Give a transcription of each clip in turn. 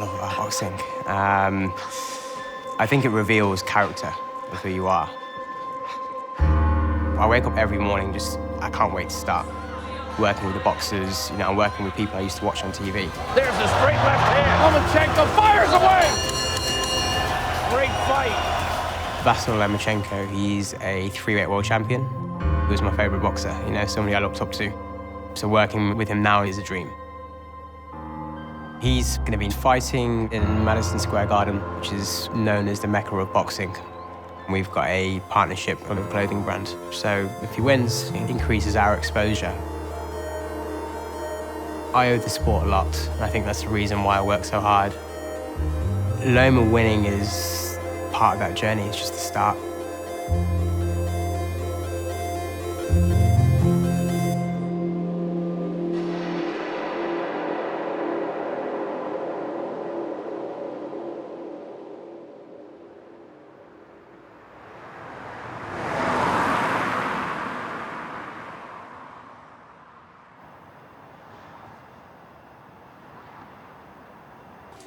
love about boxing? I think it reveals character of who you are. I wake up every morning I can't wait to start. Working with the boxers, I'm working with people I used to watch on TV. There's a straight left hand. Lomachenko fires away. Great fight. Vasyl Lomachenko, he's a featherweight world champion. He was my favorite boxer, somebody I looked up to. So working with him now is a dream. He's going to be fighting in Madison Square Garden, which is known as the Mecca of boxing. We've got a partnership on a clothing brand. So if he wins, it increases our exposure. I owe the sport a lot, and I think that's the reason why I work so hard. Loma winning is part of that journey, it's just the start.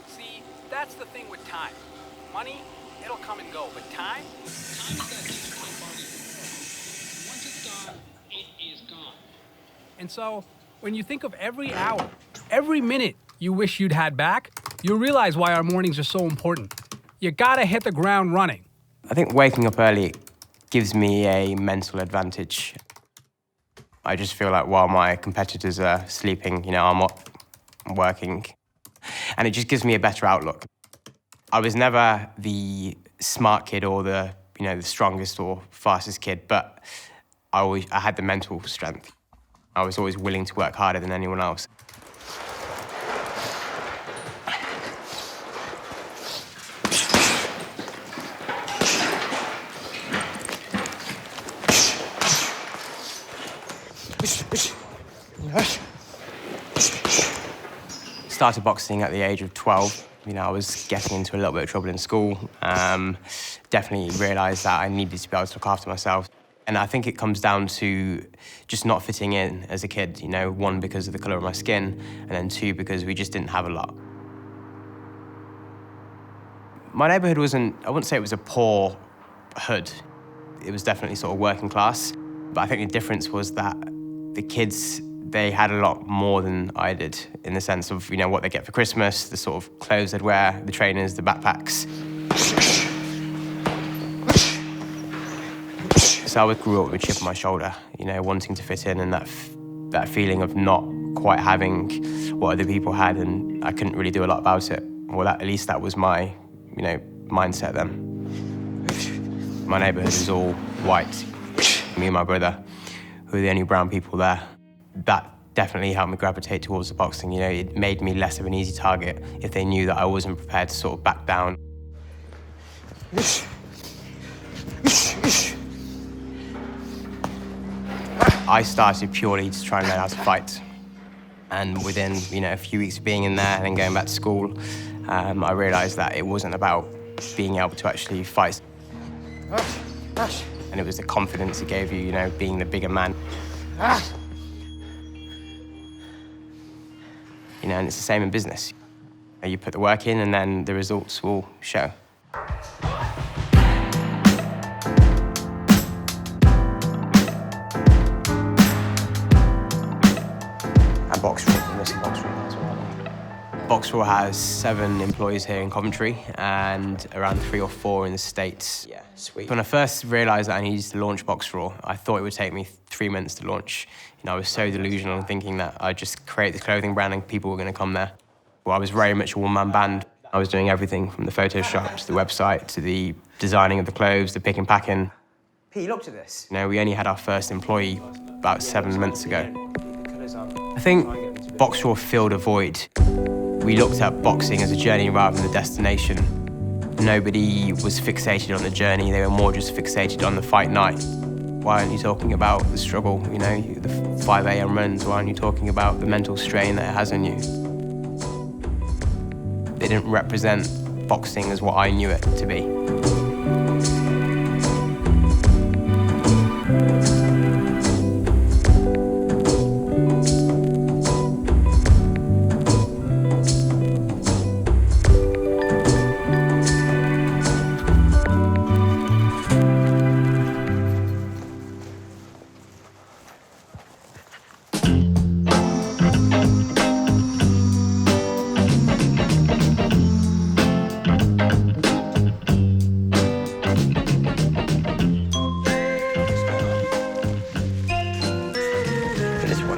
See, that's the thing with time. Money, it'll come and go, but time? Time is that thing my body for. Once it's gone, it is gone. And so, when you think of every hour, every minute you wish you'd had back, you'll realize why our mornings are so important. You gotta hit the ground running. I think waking up early gives me a mental advantage. I just feel like while my competitors are sleeping, I'm up, I'm working. And it just gives me a better outlook. I was never the smart kid or the strongest or fastest kid, but I had the mental strength. I was always willing to work harder than anyone else. Started boxing at the age of 12. I was getting into a little bit of trouble in school. Definitely realised that I needed to be able to look after myself. And I think it comes down to just not fitting in as a kid, one, because of the colour of my skin, and then two, because we just didn't have a lot. My neighbourhood I wouldn't say it was a poor hood. It was definitely sort of working class. But I think the difference was that the kids, they had a lot more than I did, in the sense of, what they get for Christmas, the sort of clothes they'd wear, the trainers, the backpacks. So I grew up with a chip on my shoulder, wanting to fit in, and that feeling of not quite having what other people had, and I couldn't really do a lot about it. Well, at least that was my, mindset then. My neighbourhood is all white. Me and my brother, who are the only brown people there. That definitely helped me gravitate towards the boxing. It made me less of an easy target if they knew that I wasn't prepared to sort of back down. I started purely to try and learn how to fight. And within, a few weeks of being in there and then going back to school, I realised that it wasn't about being able to actually fight. And it was the confidence it gave you, being the bigger man. And it's the same in business. You put the work in and then the results will show. And Boxraw, I'm missing Boxraw as well. Boxraw has 7 employees here in Coventry and around 3 or 4 in the States. Yeah, sweet. When I first realised that I needed to launch Boxraw, I thought it would take me 3 minutes to launch. I was so delusional in thinking that I'd just create the clothing brand and people were going to come there. Well, I was very much a one-man band. I was doing everything from the Photoshop to the website to the designing of the clothes, the pick and packing. Pete, look at this. We only had our first employee about 7 months ago. I think Boxraw filled a void. We looked at boxing as a journey rather than a destination. Nobody was fixated on the journey, they were more just fixated on the fight night. Why aren't you talking about the struggle, the 5 a.m. runs? Why aren't you talking about the mental strain that it has on you? They didn't represent boxing as what I knew it to be.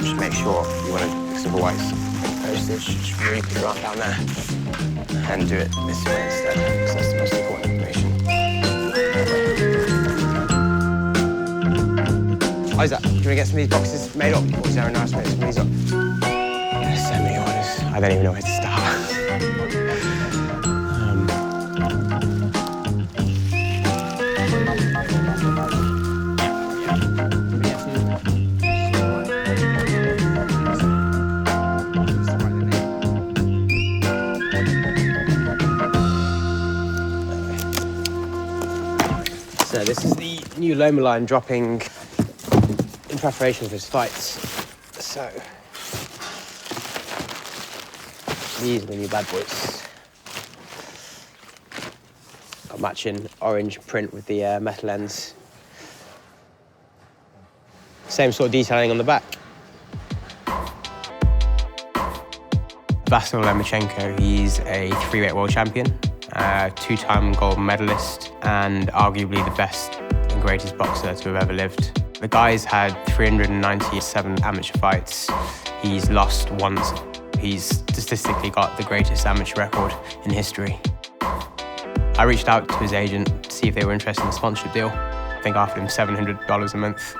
Just make sure you want to, because otherwise postage, just really put your arm down there and do it this way instead, because that's the most important information. Isaac, do you want to get some of these boxes made up, or is there a nice way to some of these up? There's so many orders, I don't even know where to start. So this is the new Loma line dropping in preparation for his fights. So these are the new bad boys. Got matching orange print with the metal ends. Same sort of detailing on the back. Vasyl Lomachenko, he's a 3-weight world champion, 2-time gold medalist, and arguably the best and greatest boxer to have ever lived. The guy's had 397 amateur fights. He's lost once. He's statistically got the greatest amateur record in history. I reached out to his agent to see if they were interested in a sponsorship deal. I think I offered him $700 a month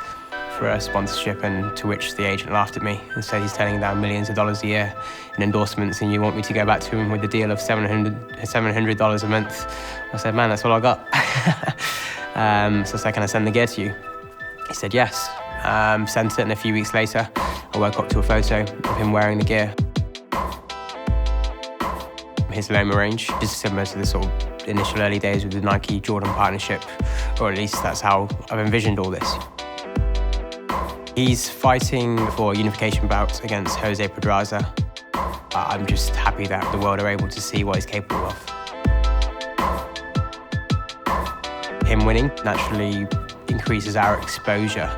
for a sponsorship, and to which the agent laughed at me and said he's turning down millions of dollars a year in endorsements, and you want me to go back to him with a deal of $700 a month. I said, man, that's all I got. So I said, can I send the gear to you? He said yes. Sent it, and a few weeks later, I woke up to a photo of him wearing the gear. His Loma range is similar to the sort of initial early days with the Nike-Jordan partnership, or at least that's how I've envisioned all this. He's fighting for a unification bout against Jose Pedraza. I'm just happy that the world are able to see what he's capable of. Him winning naturally increases our exposure.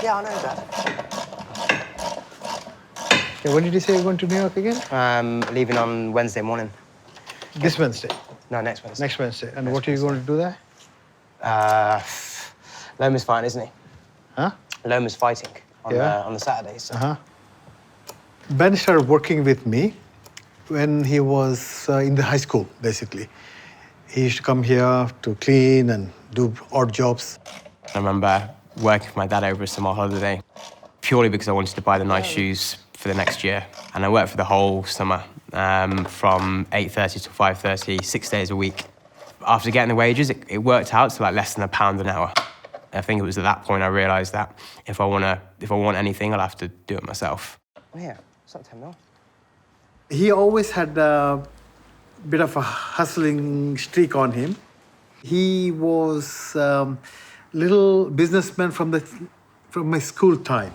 Yeah, I know that. Okay, when did you say you're going to New York again? Leaving on Wednesday morning. This Wednesday? No, next Wednesday. Next Wednesday. And what are you going to do there? Loma's fighting, isn't he? Huh? Loma's fighting on, Yeah. On the Saturdays. So. Uh-huh. Ben started working with me when he was in the high school, basically. He used to come here to clean and do odd jobs. I remember working for my dad over a summer holiday, purely because I wanted to buy the nice shoes for the next year. And I worked for the whole summer, from 8:30 to 5:30, 6 days a week. After getting the wages, it worked out to like less than £1 an hour. I think it was at that point I realised that if I want anything, I'll have to do it myself. Oh yeah, it's not 10 mil. He always had a bit of a hustling streak on him. He was little businessman from my school time.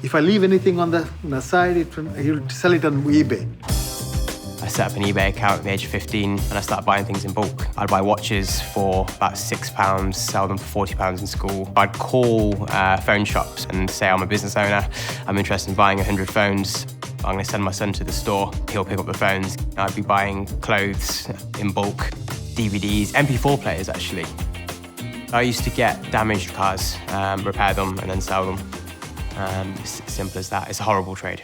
If I leave anything on the side, he'll sell it on eBay. I set up an eBay account at the age of 15 and I started buying things in bulk. I'd buy watches for about £6, sell them for £40 in school. I'd call phone shops and say, I'm a business owner, I'm interested in buying 100 phones. I'm going to send my son to the store, he'll pick up the phones. I'd be buying clothes in bulk, DVDs, MP4 players actually. I used to get damaged cars, repair them and then sell them. It's as simple as that. It's a horrible trade.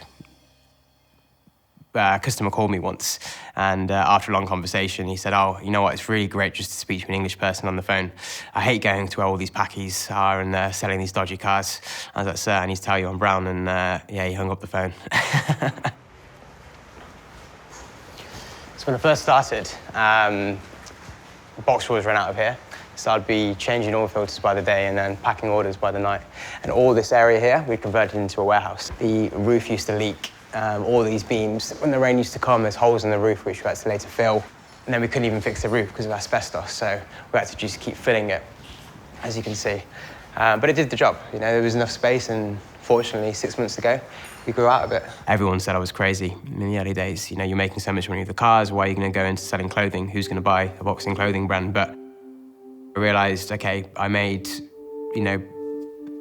A customer called me once, and after a long conversation, he said, oh, you know what, it's really great just to speak to an English person on the phone. I hate going to where all these packies are and selling these dodgy cars. I was like, sir, I need to tell you I'm brown, and yeah, he hung up the phone. So when I first started, Boxraw ran out of here. So I'd be changing oil filters by the day and then packing orders by the night. And all this area here, we converted into a warehouse. The roof used to leak. All these beams, when the rain used to come, there's holes in the roof which we had to later fill. And then we couldn't even fix the roof because of asbestos, so we had to just keep filling it, as you can see. But it did the job. You know, there was enough space, and fortunately, 6 months ago, we grew out of it. Everyone said I was crazy in the early days. You know, you're making so much money with the cars, why are you going to go into selling clothing? Who's going to buy a boxing clothing brand? But I realised, okay, I made, you know,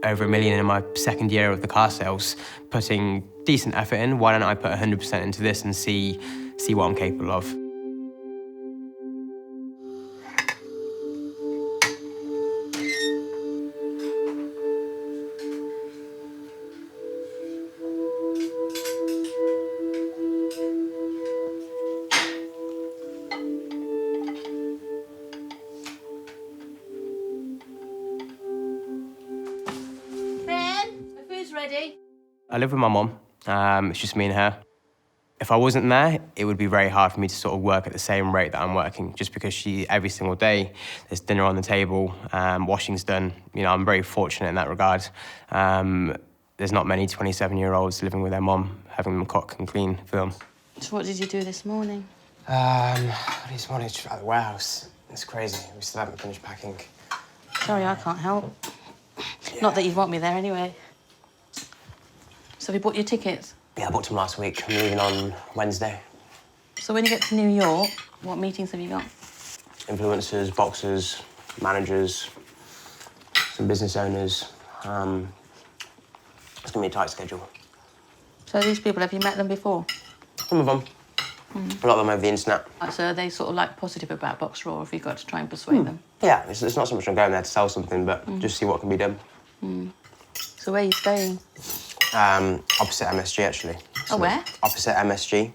over $1 million in my second year of the car sales, putting decent effort in. Why don't I put 100% into this and see what I'm capable of? I live with my mom. It's just me and her. If I wasn't there, it would be very hard for me to sort of work at the same rate that I'm working, just because every single day, there's dinner on the table, washing's done. You know, I'm very fortunate in that regard. There's not many 27-year-olds living with their mom, having them cook and clean for them. So what did you do this morning? This morning, just at the warehouse. It's crazy. We still haven't finished packing. Sorry, I can't help. Yeah. Not that you'd want me there anyway. So have you bought your tickets? Yeah, I booked them last week. I'm leaving on Wednesday. So when you get to New York, what meetings have you got? Influencers, boxers, managers, some business owners. It's going to be a tight schedule. So these people, have you met them before? Some of them. A lot of them over the internet. So are they sort of like positive about Boxraw, or have you got to try and persuade them? Yeah, it's not so much I'm going there to sell something, but just see what can be done. So where are you staying? Opposite MSG, actually. Oh, where? Opposite MSG.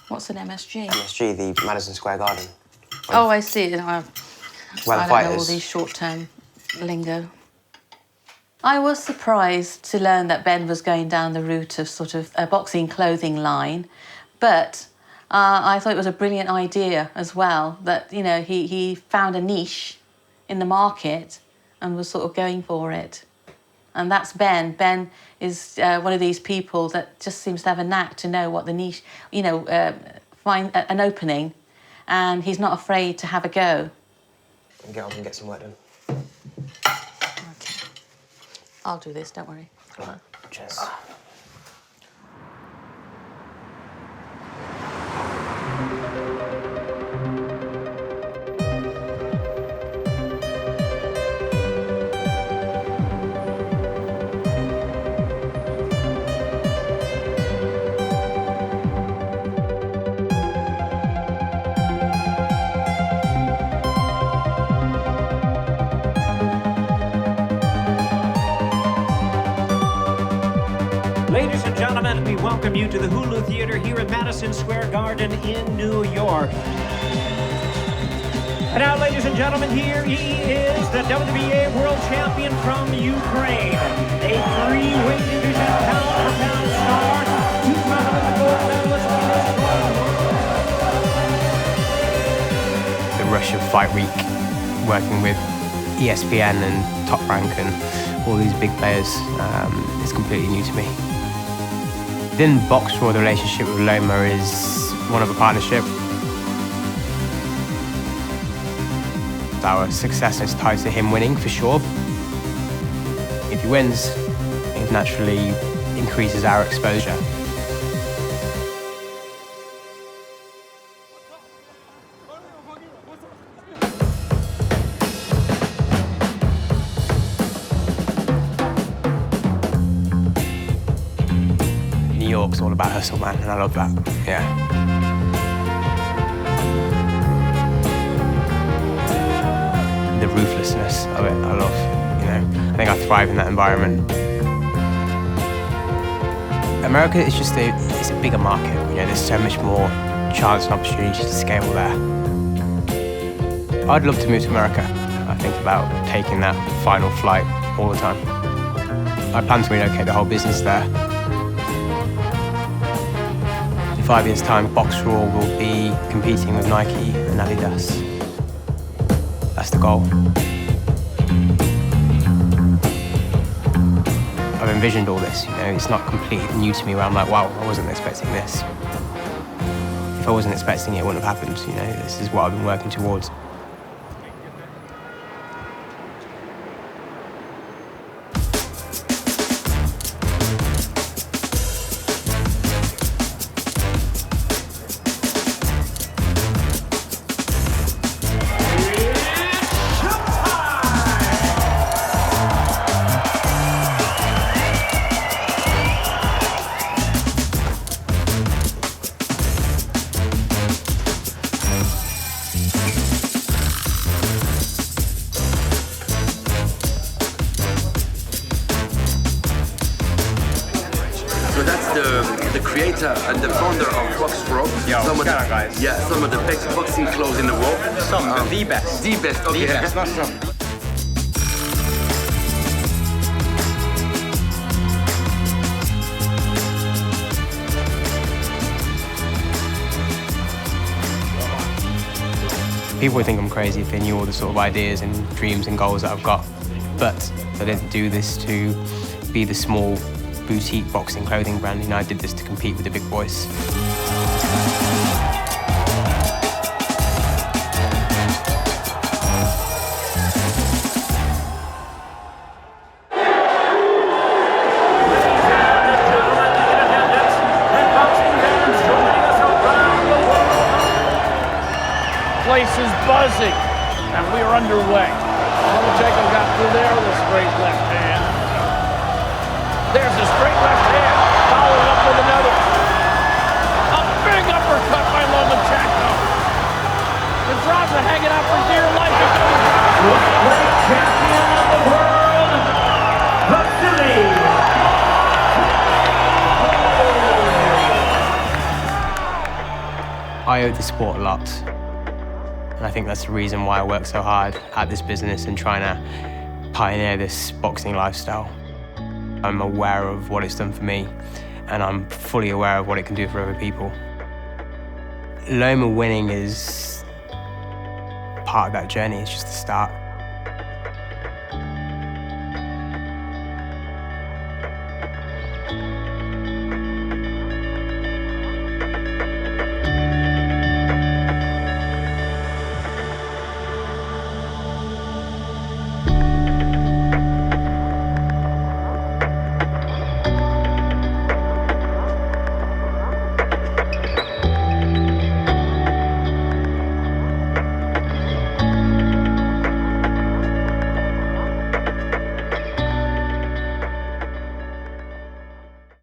What's an MSG? MSG, the Madison Square Garden. Oh, I see. I Where the don't fight know all is. these short-term lingo. I was surprised to learn that Ben was going down the route of sort of a boxing clothing line, but I thought it was a brilliant idea as well, that, you know, he found a niche in the market and was sort of going for it. And that's Ben. Ben is one of these people that just seems to have a knack to know what the niche, you know, find an opening, and he's not afraid to have a go. Get on and get some work done. Okay. I'll do this, don't worry. Cheers. Ladies and gentlemen, we welcome you to the Hulu Theater here at Madison Square Garden in New York. And now, ladies and gentlemen, here he is, the WBA World Champion from Ukraine, a three-weight division pound-for-pound star, two-time Olympic gold medalist in this sport. The rush of Fight Week, working with ESPN and Top Rank and all these big players, is completely new to me. Within Boxraw, the relationship with Loma is one of a partnership. Our success is tied to him winning, for sure. If he wins, it naturally increases our exposure. New York's all about hustle, man, and I love that, yeah. The ruthlessness of it, I love, you know. I think I thrive in that environment. America is just it's a bigger market, you know, there's so much more chance and opportunity to scale there. I'd love to move to America. I think about taking that final flight all the time. I plan to relocate the whole business there. In 5 years' time, Boxraw will be competing with Nike and Adidas. That's the goal. I've envisioned all this, you know, it's not completely new to me where I'm like, wow, I wasn't expecting this. If I wasn't expecting it, it wouldn't have happened, you know, this is what I've been working towards. the creator and the founder of Boxraw. Yo, Some of shout out, the, guys. yeah, some of the best boxing clothes in the world. The best. The best, okay. The best, not some. People would think I'm crazy if they knew all the sort of ideas and dreams and goals that I've got. But I didn't do this to be the small boutique boxing clothing brand. You know, I did this to compete with the big boys. Place is buzzing, and we are underway. Lomachenko got through there with a straight left hand. There's a straight left hand, followed up with another. A big uppercut by Lomachenko. Pedraza hanging out for dear life. Lightweight champion of the world, Vasyl. I owe the sport a lot. And I think that's the reason why I work so hard at this business and trying to pioneer this boxing lifestyle. I'm aware of what it's done for me, and I'm fully aware of what it can do for other people. Loma winning is part of that journey. It's just the start.